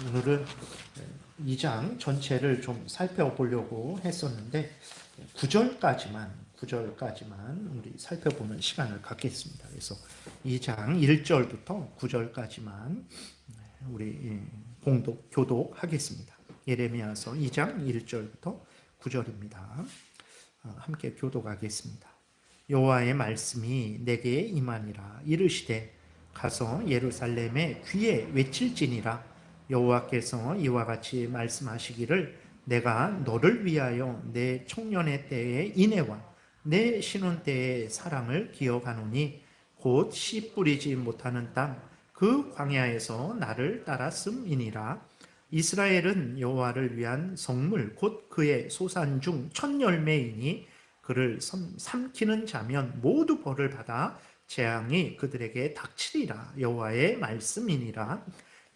오늘은 2장 전체를 좀 살펴보려고 했었는데 9절까지만 우리 살펴보는 시간을 갖겠습니다. 그래서 2장 1절부터 9절까지만 우리 교독하겠습니다. 예레미야서 2장 1절부터 9절입니다. 함께 교독하겠습니다. 여호와의 말씀이 내게 임하니라. 이르시되 가서 예루살렘의 귀에 외칠지니라. 여호와께서 이와 같이 말씀하시기를 내가 너를 위하여 내 청년의 때의 인애와 내 신혼 때의 사랑을 기억하노니 곧 씨 뿌리지 못하는 땅 그 광야에서 나를 따랐음이니라. 이스라엘은 여호와를 위한 성물 곧 그의 소산 중 첫 열매이니 그를 삼키는 자면 모두 벌을 받아 재앙이 그들에게 닥치리라. 여호와의 말씀이니라.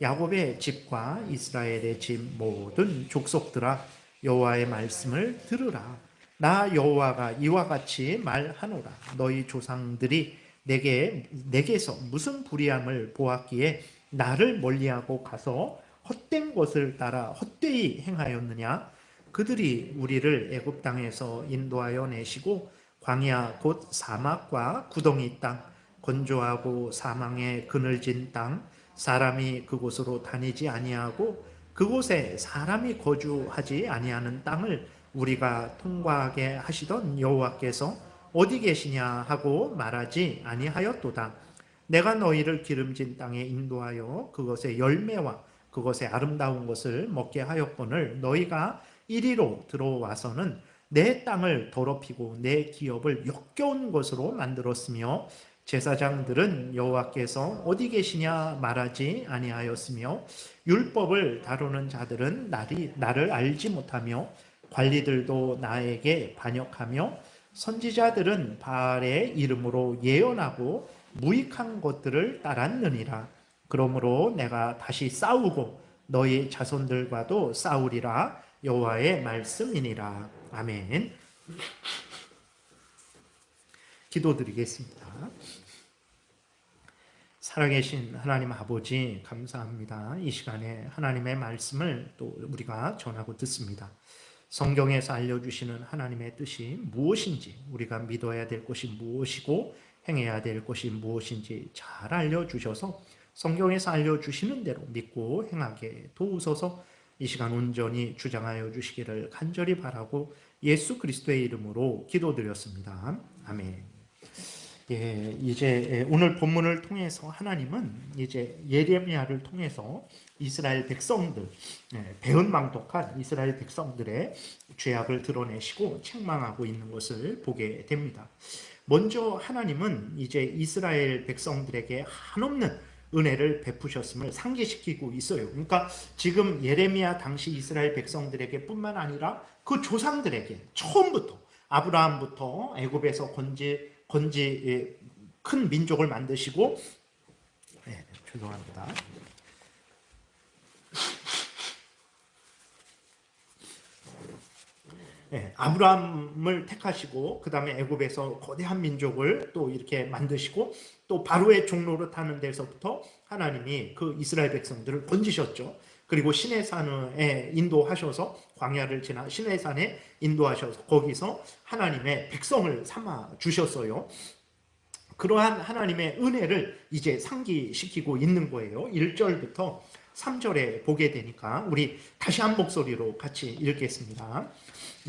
야곱의 집과 이스라엘의 집 모든 족속들아 여호와의 말씀을 들으라. 나 여호와가 이와 같이 말하노라. 너희 조상들이 내게서 무슨 불의함을 보았기에 나를 멀리하고 가서 헛된 것을 따라 헛되이 행하였느냐. 그들이 우리를 애굽 땅에서 인도하여 내시고 광야 곧 사막과 구덩이 땅 건조하고 사망의 그늘진 땅 사람이 그곳으로 다니지 아니하고 그곳에 사람이 거주하지 아니하는 땅을 우리가 통과하게 하시던 여호와께서 어디 계시냐 하고 말하지 아니하였도다. 내가 너희를 기름진 땅에 인도하여 그것의 열매와 그것의 아름다운 것을 먹게 하였거늘 너희가 이리로 들어와서는 내 땅을 더럽히고 내 기업을 역겨운 것으로 만들었으며 제사장들은 여호와께서 어디 계시냐 말하지 아니하였으며 율법을 다루는 자들은 나를 알지 못하며 관리들도 나에게 반역하며 선지자들은 바알의 이름으로 예언하고 무익한 것들을 따랐느니라. 그러므로 내가 다시 싸우고 너희 자손들과도 싸우리라. 여호와의 말씀이니라. 아멘. 기도드리겠습니다. 살아계신 하나님 아버지 감사합니다. 이 시간에 하나님의 말씀을 또 우리가 전하고 듣습니다. 성경에서 알려주시는 하나님의 뜻이 무엇인지 우리가 믿어야 될 것이 무엇이고 행해야 될 것이 무엇인지 잘 알려주셔서 성경에서 알려주시는 대로 믿고 행하게 도우소서. 이 시간 온전히 주장하여 주시기를 간절히 바라고 예수 그리스도의 이름으로 기도드렸습니다. 아멘. 예, 이제 오늘 본문을 통해서 하나님은 이제 예레미야를 통해서 이스라엘 백성들, 배은망덕한 이스라엘 백성들의 죄악을 드러내시고 책망하고 있는 것을 보게 됩니다. 먼저 하나님은 이제 이스라엘 백성들에게 한없는 은혜를 베푸셨음을 상기시키고 있어요. 그러니까 지금 예레미야 당시 이스라엘 백성들에게 뿐만 아니라 그 조상들에게 처음부터 아브라함부터 애굽에서 큰 민족을 만드시고 죄송합니다. 아브라함을 택하시고 그 다음에 애굽에서 거대한 민족을 또 이렇게 만드시고 또 바로의 종로를 타는 데서부터 하나님이 그 이스라엘 백성들을 건지셨죠. 그리고 시내산에 인도하셔서 광야를 지나 시내산에 인도하셔서 거기서 하나님의 백성을 삼아 주셨어요. 그러한 하나님의 은혜를 이제 상기시키고 있는 거예요. 1절부터 3절에 보게 되니까 우리 다시 한 목소리로 같이 읽겠습니다.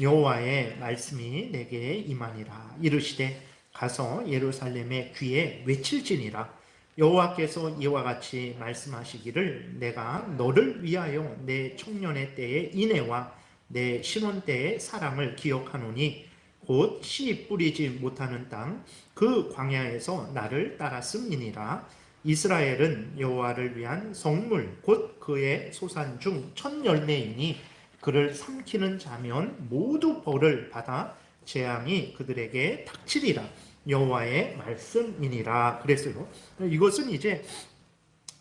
여호와의 말씀이 내게 임하니라. 이르시되 가서 예루살렘의 귀에 외칠지니라. 여호와께서 이와 같이 말씀하시기를 내가 너를 위하여 내 청년의 때의 인애와 내 신혼 때의 사랑을 기억하노니 곧 씨 뿌리지 못하는 땅 그 광야에서 나를 따랐음이니라. 이스라엘은 여호와를 위한 성물 곧 그의 소산 중 첫 열매이니 그를 삼키는 자면 모두 벌을 받아 재앙이 그들에게 닥치리라. 여호와의 말씀이니라 그랬어요. 이것은 이제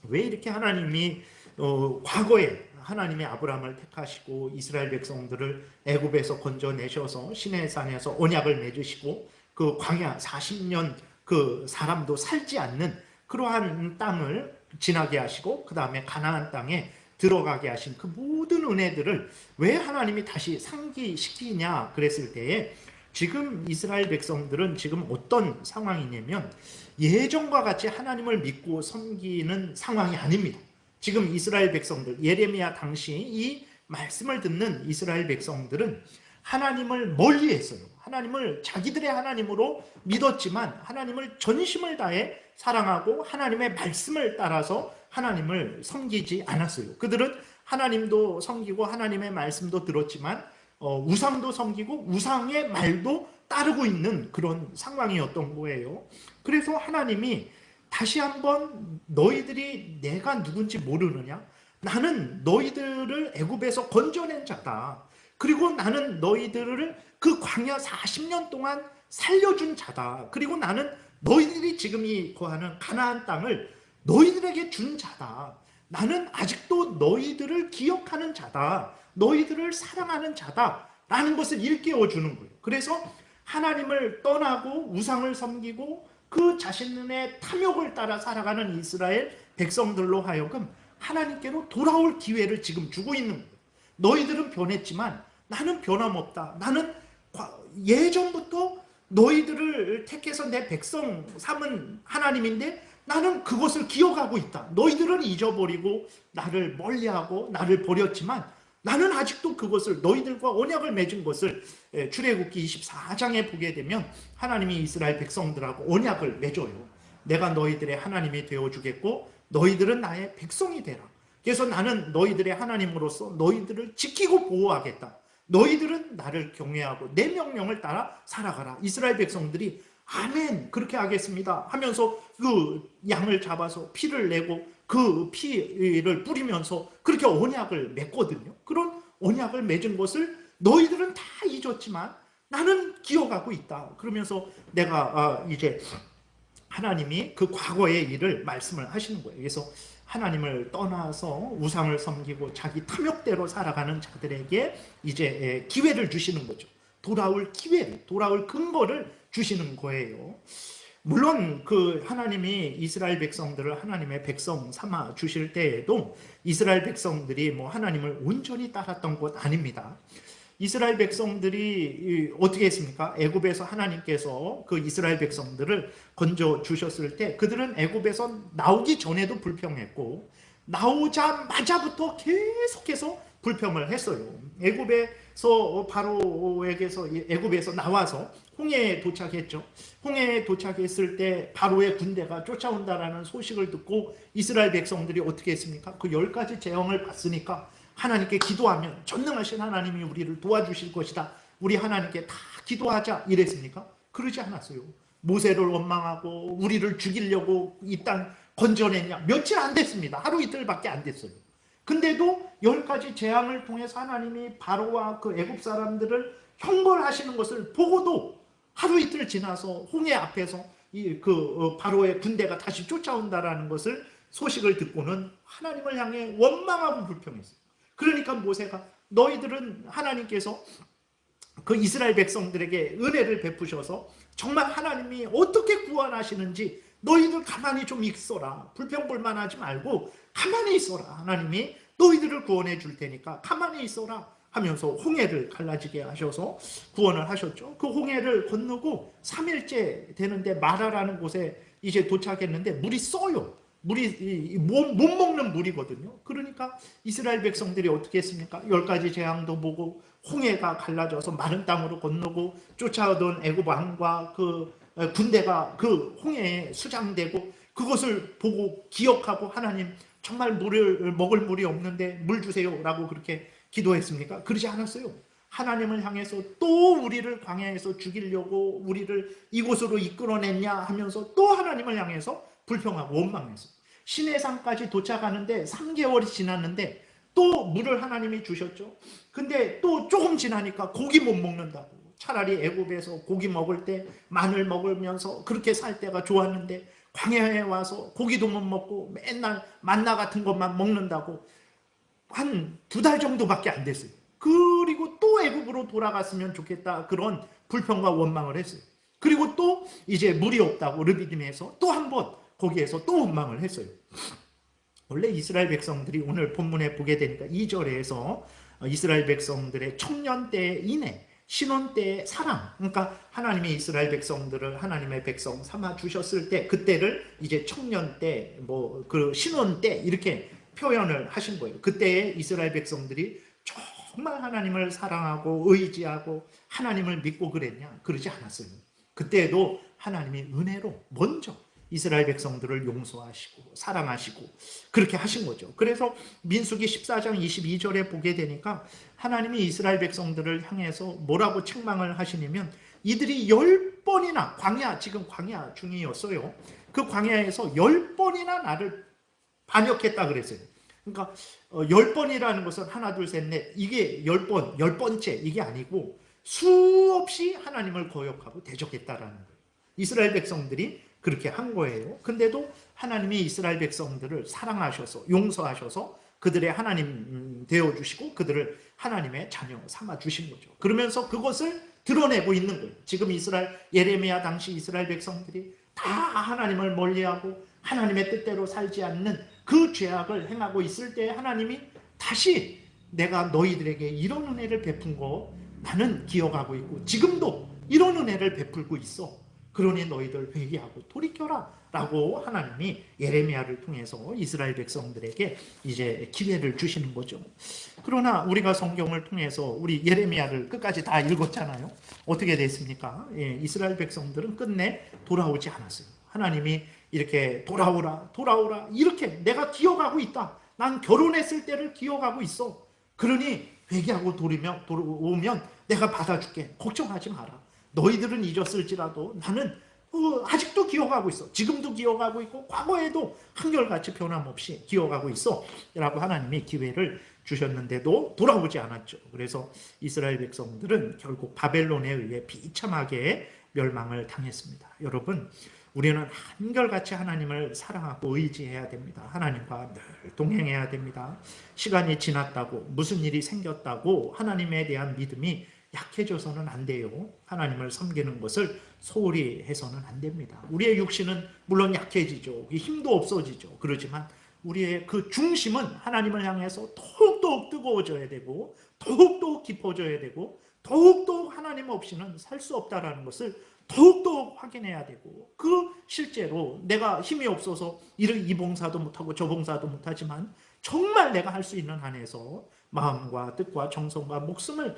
왜 이렇게 하나님이 과거에 하나님의 아브라함을 택하시고 이스라엘 백성들을 애굽에서 건져내셔서 시내산에서 언약을 맺으시고 그 광야 40년 그 사람도 살지 않는 그러한 땅을 지나게 하시고 그 다음에 가나안 땅에 들어가게 하신 그 모든 은혜들을 왜 하나님이 다시 상기시키냐 그랬을 때에 지금 이스라엘 백성들은 지금 어떤 상황이냐면 예전과 같이 하나님을 믿고 섬기는 상황이 아닙니다. 지금 이스라엘 백성들, 예레미야 당시 이 말씀을 듣는 이스라엘 백성들은 하나님을 멀리했어요. 하나님을 자기들의 하나님으로 믿었지만 하나님을 전심을 다해 사랑하고 하나님의 말씀을 따라서 하나님을 섬기지 않았어요. 그들은 하나님도 섬기고 하나님의 말씀도 들었지만 우상도 섬기고 우상의 말도 따르고 있는 그런 상황이었던 거예요. 그래서 하나님이 다시 한번 너희들이 내가 누군지 모르느냐? 나는 너희들을 애굽에서 건져낸 자다. 그리고 나는 너희들을 그 광야 40년 동안 살려준 자다. 그리고 나는 너희들이 지금 이 거하는 가나안 땅을 너희들에게 준 자다. 나는 아직도 너희들을 기억하는 자다. 너희들을 사랑하는 자다. 라는 것을 일깨워 주는 거예요. 그래서 하나님을 떠나고 우상을 섬기고 그 자신의 탐욕을 따라 살아가는 이스라엘 백성들로 하여금 하나님께로 돌아올 기회를 지금 주고 있는 거예요. 너희들은 변했지만 나는 변함없다. 나는 예전부터 너희들을 택해서 내 백성 삼은 하나님인데 나는 그것을 기억하고 있다. 너희들은 잊어버리고 나를 멀리하고 나를 버렸지만 나는 아직도 그것을 너희들과 언약을 맺은 것을 출애굽기 24장에 보게 되면 하나님이 이스라엘 백성들하고 언약을 맺어요. 내가 너희들의 하나님이 되어주겠고 너희들은 나의 백성이 되라. 그래서 나는 너희들의 하나님으로서 너희들을 지키고 보호하겠다. 너희들은 나를 경외하고 내 명령을 따라 살아가라. 이스라엘 백성들이 아멘 그렇게 하겠습니다 하면서 그 양을 잡아서 피를 내고 그 피를 뿌리면서 그렇게 언약을 맺거든요. 그런 언약을 맺은 것을 너희들은 다 잊었지만 나는 기억하고 있다. 그러면서 내가 이제 하나님이 그 과거의 일을 말씀을 하시는 거예요. 그래서 하나님을 떠나서 우상을 섬기고 자기 탐욕대로 살아가는 자들에게 이제 기회를 주시는 거죠. 돌아올 기회를, 돌아올 근거를 주시는 거예요. 물론 그 하나님이 이스라엘 백성들을 하나님의 백성 삼아 주실 때에도 이스라엘 백성들이 뭐 하나님을 온전히 따랐던 것 아닙니다. 이스라엘 백성들이 어떻게 했습니까? 애굽에서 하나님께서 그 이스라엘 백성들을 건져 주셨을 때 그들은 애굽에서 나오기 전에도 불평했고 나오자마자부터 계속해서 불평을 했어요. 애굽에서 바로에게서 애굽에서 나와서 홍해에 도착했죠. 홍해에 도착했을 때 바로의 군대가 쫓아온다라는 소식을 듣고 이스라엘 백성들이 어떻게 했습니까? 그 10가지 재앙을 봤으니까 하나님께 기도하면 전능하신 하나님이 우리를 도와주실 것이다. 우리 하나님께 다 기도하자 이랬습니까? 그러지 않았어요. 모세를 원망하고 우리를 죽이려고 이 땅 건져냈냐? 며칠 안 됐습니다. 하루 이틀밖에 안 됐어요. 근데도 10가지 재앙을 통해서 하나님이 바로와 그 애굽 사람들을 형벌하시는 것을 보고도 하루 이틀 지나서 홍해 앞에서 바로의 군대가 다시 쫓아온다라는 것을 소식을 듣고는 하나님을 향해 원망하고 불평했어요. 그러니까 모세가 너희들은 하나님께서 그 이스라엘 백성들에게 은혜를 베푸셔서 정말 하나님이 어떻게 구원하시는지 너희들 가만히 좀 있어라. 불평불만하지 말고 가만히 있어라. 하나님이 너희들을 구원해 줄 테니까 가만히 있어라 하면서 홍해를 갈라지게 하셔서 구원을 하셨죠. 그 홍해를 건너고 3일째 되는데 마라라는 곳에 이제 도착했는데 물이 써요. 물이 못 먹는 물이거든요. 그러니까 이스라엘 백성들이 어떻게 했습니까? 10가지 재앙도 보고 홍해가 갈라져서 마른 땅으로 건너고 쫓아오던 애굽 왕과 그 군대가 그 홍해에 수장되고 그것을 보고 기억하고 하나님 정말 물을 먹을 물이 없는데 물 주세요 라고 그렇게 기도했습니까? 그러지 않았어요. 하나님을 향해서 또 우리를 광야에서 죽이려고 우리를 이곳으로 이끌어냈냐 하면서 또 하나님을 향해서 불평하고 원망했어요. 시내산까지 도착하는데 3개월이 지났는데 또 물을 하나님이 주셨죠. 근데 또 조금 지나니까 고기 못 먹는다고. 차라리 애굽에서 고기 먹을 때 마늘 먹으면서 그렇게 살 때가 좋았는데 광야에 와서 고기도 못 먹고 맨날 만나 같은 것만 먹는다고. 한 2달 정도밖에 안 됐어요. 그리고 또 애굽으로 돌아갔으면 좋겠다 그런 불평과 원망을 했어요. 그리고 또 이제 물이 없다고 르비딤에서 또 한 번 거기에서 또 원망을 했어요. 원래 이스라엘 백성들이 오늘 본문에 보게 되니까 2절에서 이스라엘 백성들의 청년 때이내 신혼 때의 사랑, 그러니까 하나님이 이스라엘 백성들을 하나님의 백성 삼아 주셨을 때 그때를 이제 청년 때, 뭐 그 신혼 때 이렇게 표현을 하신 거예요. 그때의 이스라엘 백성들이 정말 하나님을 사랑하고 의지하고 하나님을 믿고 그랬냐? 그러지 않았어요. 그때도 하나님이 은혜로 먼저 이스라엘 백성들을 용서하시고 사랑하시고 그렇게 하신 거죠. 그래서 민수기 14장 22절에 보게 되니까 하나님이 이스라엘 백성들을 향해서 뭐라고 책망을 하시냐면 이들이 10번이나 광야, 지금 광야 중이었어요. 그 광야에서 10번이나 나를 반역했다 그랬어요. 그러니까 10번이라는 것은 하나 둘 셋 넷 이게 10번, 10번째 이게 아니고 수없이 하나님을 거역하고 대적했다라는 거예요. 이스라엘 백성들이 그렇게 한 거예요. 근데도 하나님이 이스라엘 백성들을 사랑하셔서 용서하셔서 그들의 하나님 되어주시고 그들을 하나님의 자녀 삼아주신 거죠. 그러면서 그것을 드러내고 있는 거예요. 지금 예레미야 당시 이스라엘 백성들이 다 하나님을 멀리하고 하나님의 뜻대로 살지 않는 그 죄악을 행하고 있을 때 하나님이 다시 내가 너희들에게 이런 은혜를 베푼 거 나는 기억하고 있고 지금도 이런 은혜를 베풀고 있어. 그러니 너희들 회개하고 돌이켜라 라고 하나님이 예레미야를 통해서 이스라엘 백성들에게 이제 기회를 주시는 거죠. 그러나 우리가 성경을 통해서 우리 예레미야를 끝까지 다 읽었잖아요. 어떻게 됐습니까? 이스라엘 백성들은 끝내 돌아오지 않았어요. 하나님이 이렇게 돌아오라 이렇게 내가 기억하고 있다. 난 결혼했을 때를 기억하고 있어. 그러니 회개하고 돌아오면 내가 받아줄게. 걱정하지 마라. 너희들은 잊었을지라도 나는 아직도 기억하고 있어. 지금도 기억하고 있고 과거에도 한결같이 변함없이 기억하고 있어 라고 하나님이 기회를 주셨는데도 돌아오지 않았죠. 그래서 이스라엘 백성들은 결국 바벨론에 의해 비참하게 멸망을 당했습니다. 여러분, 우리는 한결같이 하나님을 사랑하고 의지해야 됩니다. 하나님과 늘 동행해야 됩니다. 시간이 지났다고 무슨 일이 생겼다고 하나님에 대한 믿음이 약해져서는 안 돼요. 하나님을 섬기는 것을 소홀히 해서는 안 됩니다. 우리의 육신은 물론 약해지죠. 힘도 없어지죠. 그렇지만 우리의 그 중심은 하나님을 향해서 더욱더욱 뜨거워져야 되고 더욱더욱 깊어져야 되고 더욱더욱 하나님 없이는 살 수 없다는 것을 더욱더욱 확인해야 되고 그 실제로 내가 힘이 없어서 이 봉사도 못하고 저 봉사도 못하지만 정말 내가 할 수 있는 한에서 마음과 뜻과 정성과 목숨을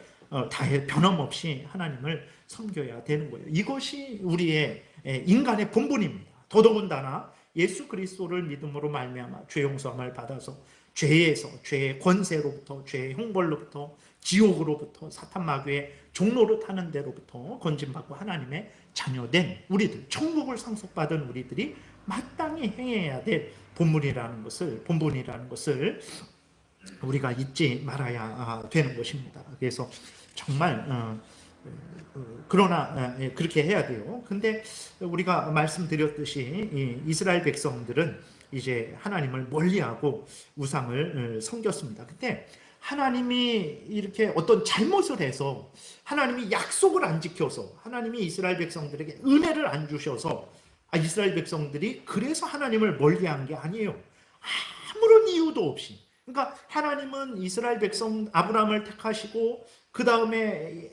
다해 변함없이 하나님을 섬겨야 되는 거예요. 이것이 우리의 인간의 본분입니다. 더더군다나 예수 그리스도를 믿음으로 말미암아 죄 용서함을 받아서 죄의 권세로부터 죄의 형벌로부터 지옥으로부터 사탄 마귀의 종로를 타는 데로부터 건진받고 하나님의 자녀된 우리들, 천국을 상속받은 우리들이 마땅히 행해야 될 본분이라는 것을 우리가 잊지 말아야 되는 것입니다. 그래서 정말 그러나 그렇게 해야 돼요. 근데 우리가 말씀드렸듯이 이스라엘 백성들은 이제 하나님을 멀리하고 우상을 섬겼습니다. 근데 하나님이 이렇게 어떤 잘못을 해서 하나님이 약속을 안 지켜서 하나님이 이스라엘 백성들에게 은혜를 안 주셔서 이스라엘 백성들이 그래서 하나님을 멀리한 게 아니에요. 아무런 이유도 없이. 그러니까 하나님은 이스라엘 백성 아브라함을 택하시고 그 다음에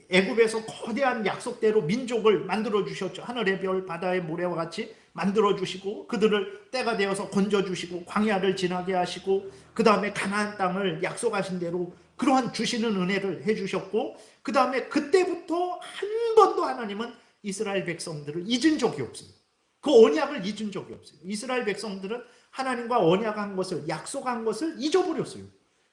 애굽에서 거대한 약속대로 민족을 만들어 주셨죠. 하늘의 별, 바다의 모래와 같이 만들어 주시고 그들을 때가 되어서 건져 주시고 광야를 지나게 하시고 그 다음에 가나안 땅을 약속하신 대로 그러한 주시는 은혜를 해주셨고 그 다음에 그때부터 한 번도 하나님은 이스라엘 백성들을 잊은 적이 없어요. 그 언약을 잊은 적이 없어요. 이스라엘 백성들은 하나님과 언약한 것을 약속한 것을 잊어버렸어요.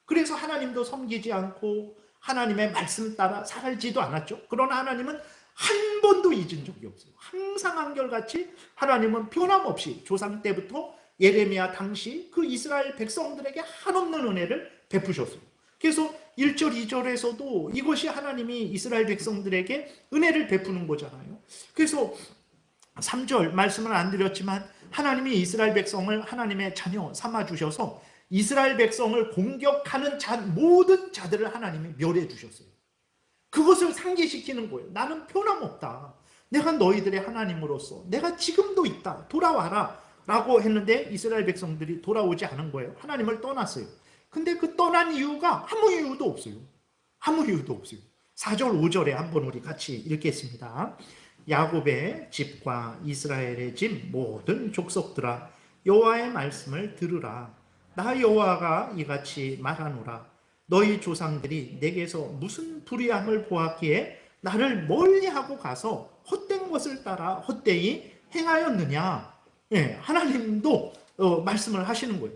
그래서 하나님도 섬기지 않고 하나님의 말씀 따라 살지도 않았죠. 그러나 하나님은 한 번도 잊은 적이 없어요. 항상 한결같이 하나님은 변함없이 조상 때부터 예레미야 당시 그 이스라엘 백성들에게 한없는 은혜를 베푸셨어요. 그래서 1절, 2절에서도 이것이 하나님이 이스라엘 백성들에게 은혜를 베푸는 거잖아요. 그래서 3절 말씀은 안 드렸지만 하나님이 이스라엘 백성을 하나님의 자녀 삼아주셔서 이스라엘 백성을 공격하는 모든 자들을 하나님이 멸해 주셨어요. 그것을 상기시키는 거예요. 나는 변함없다. 내가 너희들의 하나님으로서 내가 지금도 있다. 돌아와라 라고 했는데 이스라엘 백성들이 돌아오지 않은 거예요. 하나님을 떠났어요. 근데 그 떠난 이유가 아무 이유도 없어요. 아무 이유도 없어요. 4절 5절에 한번 우리 같이 읽겠습니다. 야곱의 집과 이스라엘의 집 모든 족속들아 여호와의 말씀을 들으라. 나 여호와가 이같이 말하노라. 너희 조상들이 내게서 무슨 불의함을 보았기에 나를 멀리하고 가서 헛된 것을 따라 헛되이 행하였느냐. 예, 하나님도 말씀을 하시는 거예요.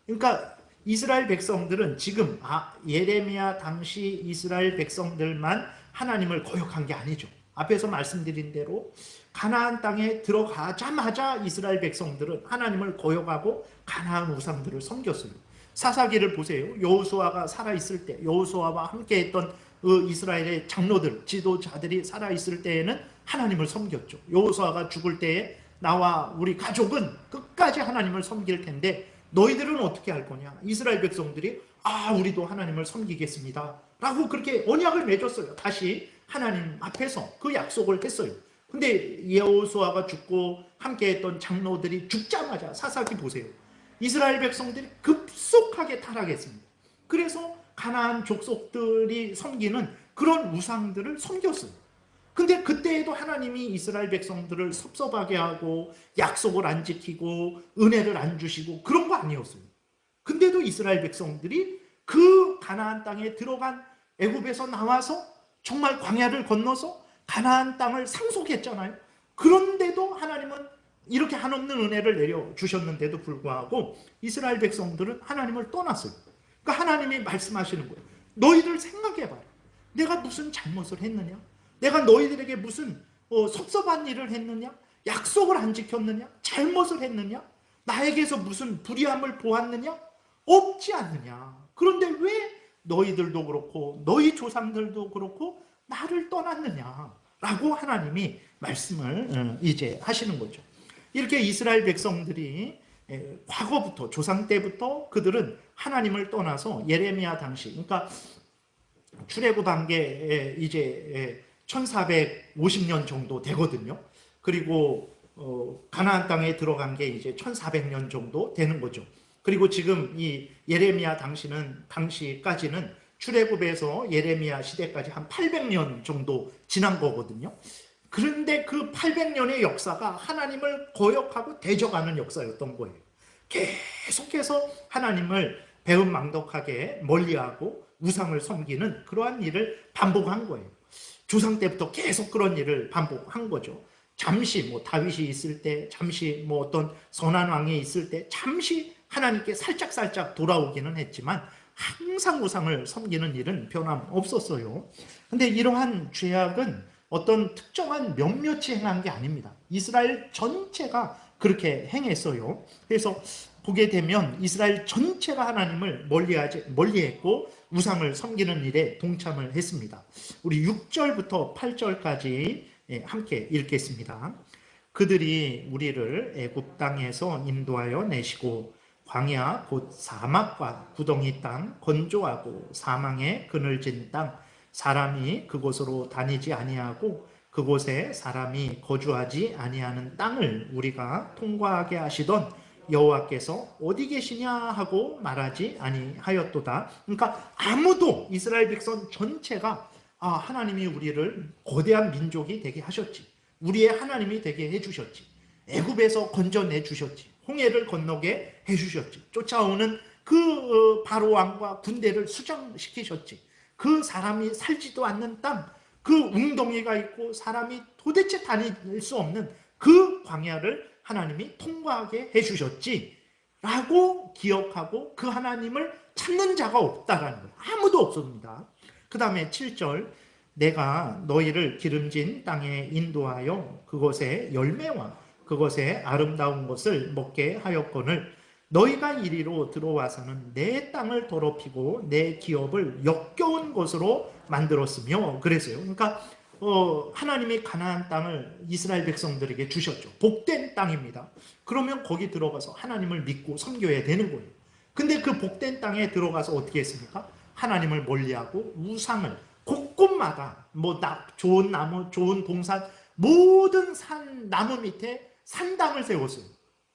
그러니까 이스라엘 백성들은 지금 예레미야 당시 이스라엘 백성들만 하나님을 거역한 게 아니죠. 앞에서 말씀드린 대로 가나안 땅에 들어가자마자 이스라엘 백성들은 하나님을 거역하고 가나안 우상들을 섬겼어요. 사사기를 보세요. 여호수아가 살아있을 때, 여호수아와 함께했던 이스라엘의 장로들, 지도자들이 살아있을 때에는 하나님을 섬겼죠. 여호수아가 죽을 때에 나와 우리 가족은 끝까지 하나님을 섬길 텐데 너희들은 어떻게 할 거냐? 이스라엘 백성들이 우리도 하나님을 섬기겠습니다 라고 그렇게 언약을 맺었어요. 다시 하나님 앞에서 그 약속을 했어요. 근데 여호수아가 죽고 함께했던 장로들이 죽자마자 사사기 보세요. 이스라엘 백성들이 급속하게 타락했습니다. 그래서 가나안 족속들이 섬기는 그런 우상들을 섬겼어요. 근데 그때에도 하나님이 이스라엘 백성들을 섭섭하게 하고 약속을 안 지키고 은혜를 안 주시고 그런 거 아니었어요. 근데도 이스라엘 백성들이 그 가나안 땅에 들어간 애굽에서 나와서 정말 광야를 건너서 가나안 땅을 상속했잖아요. 그런데도 하나님은 이렇게 한없는 은혜를 내려주셨는데도 불구하고 이스라엘 백성들은 하나님을 떠났어요. 그러니까 하나님이 말씀하시는 거예요. 너희들 생각해봐라. 내가 무슨 잘못을 했느냐? 내가 너희들에게 무슨 섭섭한 일을 했느냐? 약속을 안 지켰느냐? 잘못을 했느냐? 나에게서 무슨 불의함을 보았느냐? 없지 않느냐? 그런데 왜 너희들도 그렇고 너희 조상들도 그렇고 나를 떠났느냐? 라고 하나님이 말씀을 이제 하시는 거죠. 이렇게 이스라엘 백성들이 과거부터 조상 때부터 그들은 하나님을 떠나서 예레미야 당시, 그러니까 출애굽한 게 이제 1450년 정도 되거든요. 그리고 가나안 땅에 들어간 게 이제 1400년 정도 되는 거죠. 그리고 지금 이 예레미야 당시까지는 출애굽에서 예레미야 시대까지 한 800년 정도 지난 거거든요. 그런데 그 800년의 역사가 하나님을 거역하고 대적하는 역사였던 거예요. 계속해서 하나님을 배은망덕하게 멀리하고 우상을 섬기는 그러한 일을 반복한 거예요. 조상 때부터 계속 그런 일을 반복한 거죠. 잠시 다윗이 있을 때, 잠시 어떤 선한 왕이 있을 때, 잠시 하나님께 살짝 돌아오기는 했지만 항상 우상을 섬기는 일은 변함없었어요. 근데 이러한 죄악은 어떤 특정한 몇몇이 행한 게 아닙니다. 이스라엘 전체가 그렇게 행했어요. 그래서 보게 되면 이스라엘 전체가 하나님을 멀리했고 우상을 섬기는 일에 동참을 했습니다. 우리 6절부터 8절까지 함께 읽겠습니다. 그들이 우리를 애굽 땅에서 인도하여 내시고 광야 곧 사막과 구덩이 땅, 건조하고 사망의 그늘진 땅, 사람이 그곳으로 다니지 아니하고 그곳에 사람이 거주하지 아니하는 땅을 우리가 통과하게 하시던 여호와께서 어디 계시냐 하고 말하지 아니하였도다. 그러니까 아무도 이스라엘 백성 전체가 하나님이 우리를 거대한 민족이 되게 하셨지, 우리의 하나님이 되게 해주셨지, 애굽에서 건져내 주셨지, 홍해를 건너게 해주셨지, 쫓아오는 그 바로 왕과 군대를 수장시키셨지, 그 사람이 살지도 않는 땅, 그 웅덩이가 있고 사람이 도대체 다닐 수 없는 그 광야를 하나님이 통과하게 해주셨지 라고 기억하고 그 하나님을 찾는 자가 없다라는 거예요. 아무도 없습니다. 그 다음에 7절, 내가 너희를 기름진 땅에 인도하여 그곳에 열매와 그것에 아름다운 것을 먹게 하였거늘 너희가 이리로 들어와서는 내 땅을 더럽히고 내 기업을 역겨운 것으로 만들었으며 그랬어요. 그러니까 하나님이 가나안 땅을 이스라엘 백성들에게 주셨죠. 복된 땅입니다. 그러면 거기 들어가서 하나님을 믿고 섬겨야 되는 거예요. 근데 그 복된 땅에 들어가서 어떻게 했습니까? 하나님을 멀리하고 우상을 곳곳마다 좋은 나무, 좋은 동산, 모든 산 나무 밑에 산당을 세웠어요.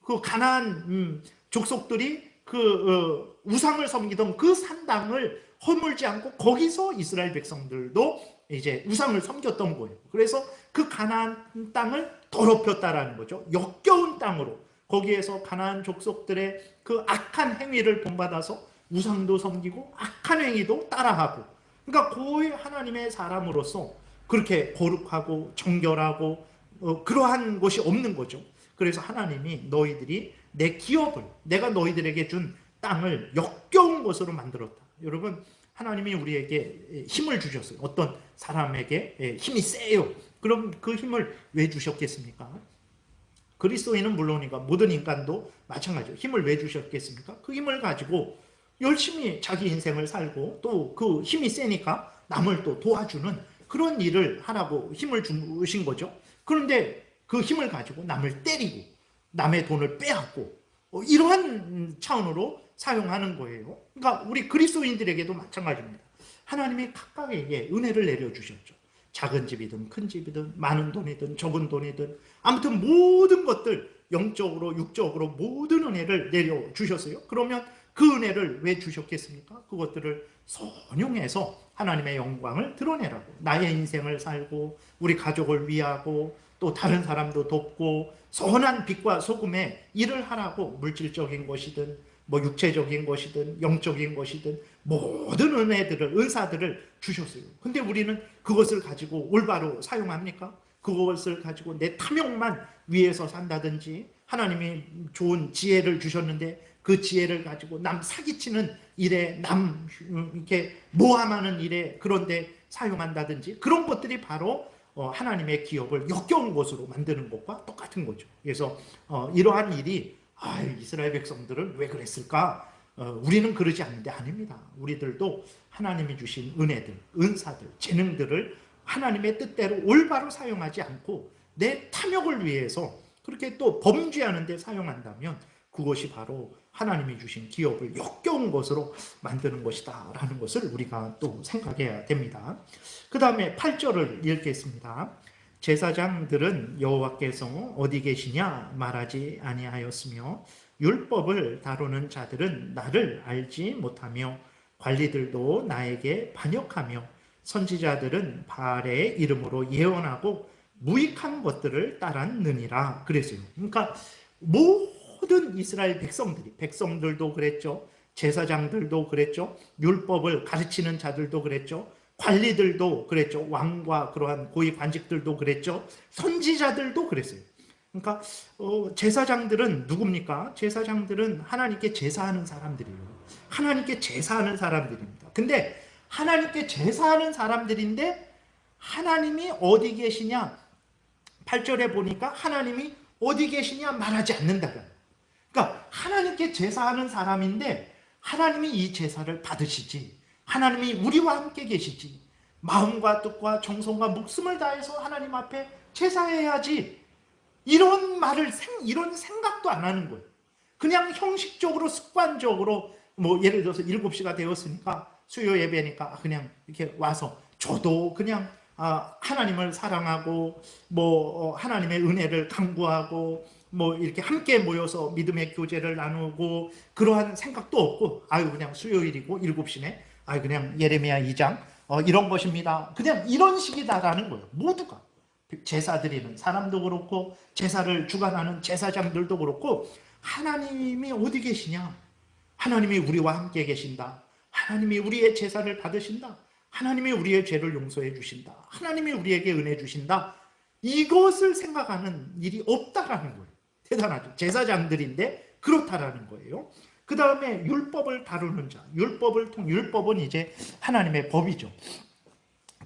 그 가나안 족속들이 그 우상을 섬기던 그 산 땅을 허물지 않고 거기서 이스라엘 백성들도 이제 우상을 섬겼던 거예요. 그래서 그 가나안 땅을 더럽혔다라는 거죠. 역겨운 땅으로 거기에서 가나안 족속들의 그 악한 행위를 본받아서 우상도 섬기고 악한 행위도 따라하고, 그러니까 거의 하나님의 사람으로서 그렇게 거룩하고 정결하고 그러한 것이 없는 거죠. 그래서 하나님이 너희들이 내 기업을, 내가 너희들에게 준 땅을 역겨운 것으로 만들었다. 여러분, 하나님이 우리에게 힘을 주셨어요. 어떤 사람에게 힘이 세요. 그럼 그 힘을 왜 주셨겠습니까? 그리스도인은 물론이고 모든 인간도 마찬가지로 힘을 왜 주셨겠습니까? 그 힘을 가지고 열심히 자기 인생을 살고 또 그 힘이 세니까 남을 또 도와주는 그런 일을 하라고 힘을 주신 거죠. 그런데 그 힘을 가지고 남을 때리고 남의 돈을 빼앗고 이러한 차원으로 사용하는 거예요. 그러니까 우리 그리스도인들에게도 마찬가지입니다. 하나님이 각각에게 은혜를 내려주셨죠. 작은 집이든 큰 집이든 많은 돈이든 적은 돈이든 아무튼 모든 것들 영적으로 육적으로 모든 은혜를 내려주셨어요. 그러면 그 은혜를 왜 주셨겠습니까? 그것들을 선용해서 하나님의 영광을 드러내라고, 나의 인생을 살고 우리 가족을 위하고 또 다른 사람도 돕고 선한 빛과 소금의 일을 하라고, 물질적인 것이든 뭐 육체적인 것이든 영적인 것이든 모든 은혜들을, 은사들을 주셨어요. 근데 우리는 그것을 가지고 올바로 사용합니까? 그것을 가지고 내 탐욕만 위해서 산다든지, 하나님이 좋은 지혜를 주셨는데 그 지혜를 가지고 남 사기치는 일에, 남 이렇게 모함하는 일에 그런데 사용한다든지, 그런 것들이 바로 하나님의 기업을 역겨운 것으로 만드는 것과 똑같은 거죠. 그래서 이러한 일이 이스라엘 백성들은 왜 그랬을까? 우리는 그러지 않는데, 아닙니다. 우리들도 하나님이 주신 은혜들, 은사들, 재능들을 하나님의 뜻대로 올바로 사용하지 않고 내 탐욕을 위해서 그렇게 또 범죄하는 데 사용한다면 그것이 바로 하나님이 주신 기업을 역겨운 것으로 만드는 것이다 라는 것을 우리가 또 생각해야 됩니다. 그 다음에 8절을 읽겠습니다. 제사장들은 여호와께서 어디 계시냐 말하지 아니하였으며 율법을 다루는 자들은 나를 알지 못하며 관리들도 나에게 반역하며 선지자들은 바알의 이름으로 예언하고 무익한 것들을 따랐느니라 그랬어요. 그러니까 모든 이스라엘 백성들도 그랬죠. 제사장들도 그랬죠. 율법을 가르치는 자들도 그랬죠. 관리들도 그랬죠. 왕과 그러한 고위 관직들도 그랬죠. 선지자들도 그랬어요. 그러니까 제사장들은 누굽니까? 제사장들은 하나님께 제사하는 사람들이에요. 하나님께 제사하는 사람들입니다. 근데 하나님께 제사하는 사람들인데 하나님이 어디 계시냐? 8절에 보니까 하나님이 어디 계시냐 말하지 않는다. 그러니까 하나님께 제사하는 사람인데 하나님이 이 제사를 받으시지, 하나님이 우리와 함께 계시지, 마음과 뜻과 정성과 목숨을 다해서 하나님 앞에 제사해야지, 이런 말을 이런 생각도 안 하는 거예요. 그냥 형식적으로 습관적으로 뭐 예를 들어서 7시가 되었으니까 수요 예배니까 그냥 이렇게 와서 저도 그냥 하나님을 사랑하고 뭐 하나님의 은혜를 간구하고 뭐 이렇게 함께 모여서 믿음의 교제를 나누고 그러한 생각도 없고 그냥 수요일이고 7시네 그냥 예레미야 2장 이런 것입니다. 그냥 이런 식이다라는 거예요. 모두가 제사 드리는 사람도 그렇고 제사를 주관하는 제사장들도 그렇고 하나님이 어디 계시냐? 하나님이 우리와 함께 계신다. 하나님이 우리의 제사를 받으신다. 하나님이 우리의 죄를 용서해 주신다. 하나님이 우리에게 은혜 주신다. 이것을 생각하는 일이 없다라는 거예요. 대단하죠. 제사장들인데 그렇다라는 거예요. 그 다음에 율법을 다루는 자. 율법은 이제 하나님의 법이죠.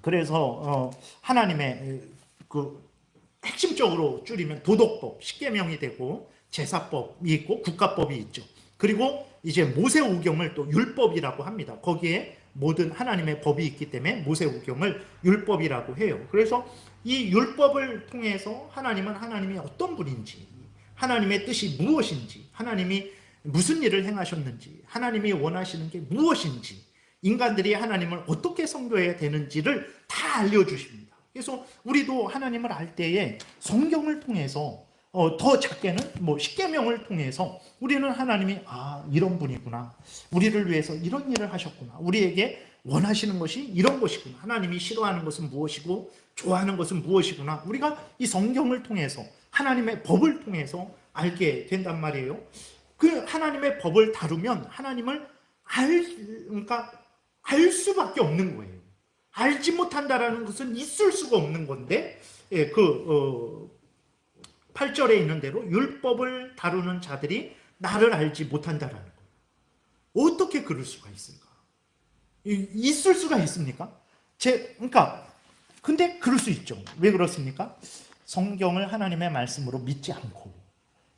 그래서 하나님의 그 핵심적으로 줄이면 도덕법, 십계명이 되고 제사법이 있고 국가법이 있죠. 그리고 이제 모세오경을 또 율법이라고 합니다. 거기에 모든 하나님의 법이 있기 때문에 모세오경을 율법이라고 해요. 그래서 이 율법을 통해서 하나님은 하나님이 어떤 분인지, 하나님의 뜻이 무엇인지, 하나님이 무슨 일을 행하셨는지, 하나님이 원하시는 게 무엇인지, 인간들이 하나님을 어떻게 섬겨야 되는지를 다 알려주십니다. 그래서 우리도 하나님을 알 때에 성경을 통해서 더 작게는 뭐 십계명을 통해서 우리는 하나님이 이런 분이구나, 우리를 위해서 이런 일을 하셨구나, 우리에게 원하시는 것이 이런 것이구나, 하나님이 싫어하는 것은 무엇이고 좋아하는 것은 무엇이구나, 우리가 이 성경을 통해서 하나님의 법을 통해서 알게 된단 말이에요. 그 하나님의 법을 다루면 하나님을 그러니까 알 수밖에 없는 거예요. 알지 못한다라는 것은 있을 수가 없는 건데, 8절에 있는 대로 율법을 다루는 자들이 나를 알지 못한다라는 거예요. 어떻게 그럴 수가 있을까? 있을 수가 있습니까? 그러니까 근데 그럴 수 있죠. 왜 그렇습니까? 성경을 하나님의 말씀으로 믿지 않고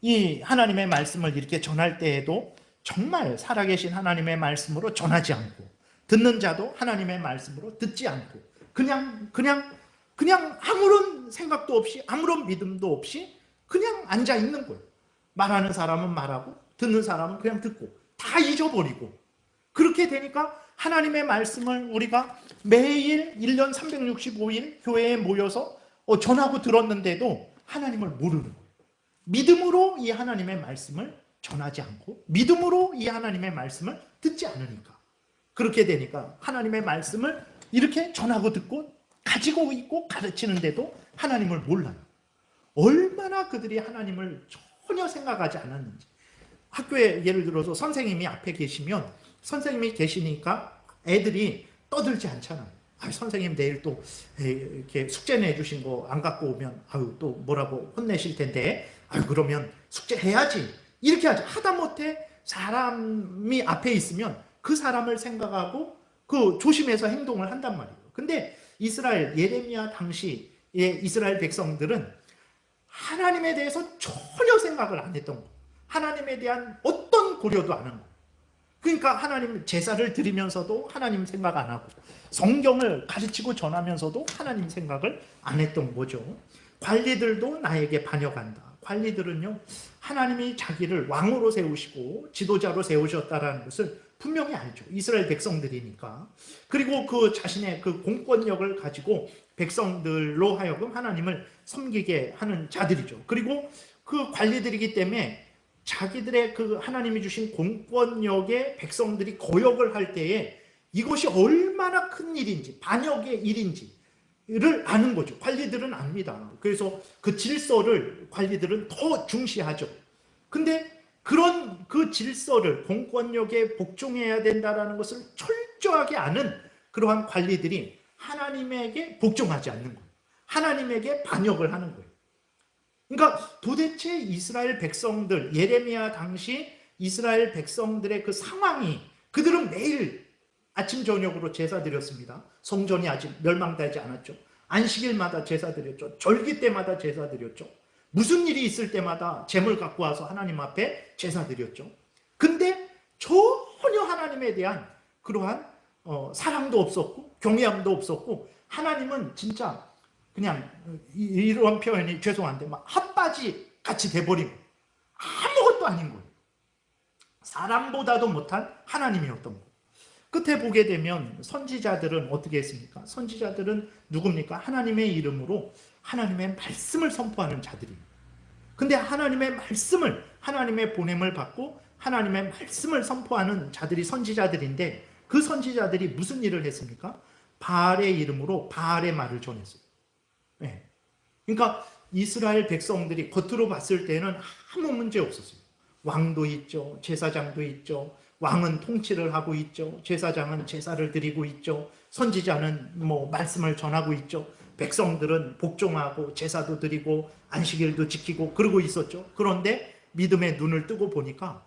이 하나님의 말씀을 이렇게 전할 때에도 정말 살아계신 하나님의 말씀으로 전하지 않고, 듣는 자도 하나님의 말씀으로 듣지 않고 그냥 아무런 생각도 없이 아무런 믿음도 없이 그냥 앉아 있는 거예요. 말하는 사람은 말하고 듣는 사람은 그냥 듣고 다 잊어버리고, 그렇게 되니까 하나님의 말씀을 우리가 매일 1년 365일 교회에 모여서 전하고 들었는데도 하나님을 모르는 거예요. 믿음으로 이 하나님의 말씀을 전하지 않고 믿음으로 이 하나님의 말씀을 듣지 않으니까, 그렇게 되니까 하나님의 말씀을 이렇게 전하고 듣고 가지고 있고 가르치는데도 하나님을 몰라요. 얼마나 그들이 하나님을 전혀 생각하지 않았는지. 학교에 예를 들어서 선생님이 앞에 계시면, 선생님이 계시니까 애들이 떠들지 않잖아요. 선생님 내일 또 이렇게 숙제 내주신 거 안 갖고 오면 또 뭐라고 혼내실 텐데, 그러면 숙제 해야지, 이렇게 하다못해 사람이 앞에 있으면 그 사람을 생각하고 조심해서 행동을 한단 말이에요. 근데 이스라엘 예레미야 당시의 이스라엘 백성들은 하나님에 대해서 전혀 생각을 안 했던 거예요. 하나님에 대한 어떤 고려도 안 한 거예요. 그러니까 하나님 제사를 드리면서도 하나님 생각 안 하고, 성경을 가르치고 전하면서도 하나님 생각을 안 했던 거죠. 관리들도 나에게 반역한다. 관리들은요, 하나님이 자기를 왕으로 세우시고 지도자로 세우셨다라는 것을 분명히 알죠. 이스라엘 백성들이니까. 그리고 그 자신의 그 공권력을 가지고 백성들로 하여금 하나님을 섬기게 하는 자들이죠. 그리고 그 관리들이기 때문에 자기들의 그 하나님이 주신 공권력에 백성들이 거역을 할 때에 이것이 얼마나 큰 일인지, 반역의 일인지를 아는 거죠. 관리들은 압니다. 그래서 그 질서를 관리들은 더 중시하죠. 근데 그런 그 질서를, 공권력에 복종해야 된다는 것을 철저하게 아는 그러한 관리들이 하나님에게 복종하지 않는 거예요. 하나님에게 반역을 하는 거예요. 그러니까 도대체 이스라엘 백성들, 예레미야 당시 이스라엘 백성들의 그 상황이, 그들은 매일 아침 저녁으로 제사 드렸습니다. 성전이 아직 멸망되지 않았죠. 안식일마다 제사 드렸죠. 절기 때마다 제사 드렸죠. 무슨 일이 있을 때마다 제물 갖고 와서 하나님 앞에 제사 드렸죠. 근데 전혀 하나님에 대한 그러한 사랑도 없었고 경외함도 없었고, 하나님은 진짜 그냥 이런 표현이 죄송한데 막 핫바지 같이 돼버린, 아무것도 아닌 거예요. 사람보다도 못한 하나님이었던 거예요. 끝에 보게 되면 선지자들은 어떻게 했습니까? 선지자들은 누굽니까? 하나님의 이름으로 하나님의 말씀을 선포하는 자들입니다. 근데 하나님의 말씀을, 하나님의 보냄을 받고 하나님의 말씀을 선포하는 자들이 선지자들인데, 그 선지자들이 무슨 일을 했습니까? 바알의 이름으로 바알의 말을 전했어요. 네. 그러니까 이스라엘 백성들이 겉으로 봤을 때는 아무 문제 없었어요. 왕도 있죠. 제사장도 있죠. 왕은 통치를 하고 있죠. 제사장은 제사를 드리고 있죠. 선지자는 뭐 말씀을 전하고 있죠. 백성들은 복종하고 제사도 드리고 안식일도 지키고 그러고 있었죠. 그런데 믿음의 눈을 뜨고 보니까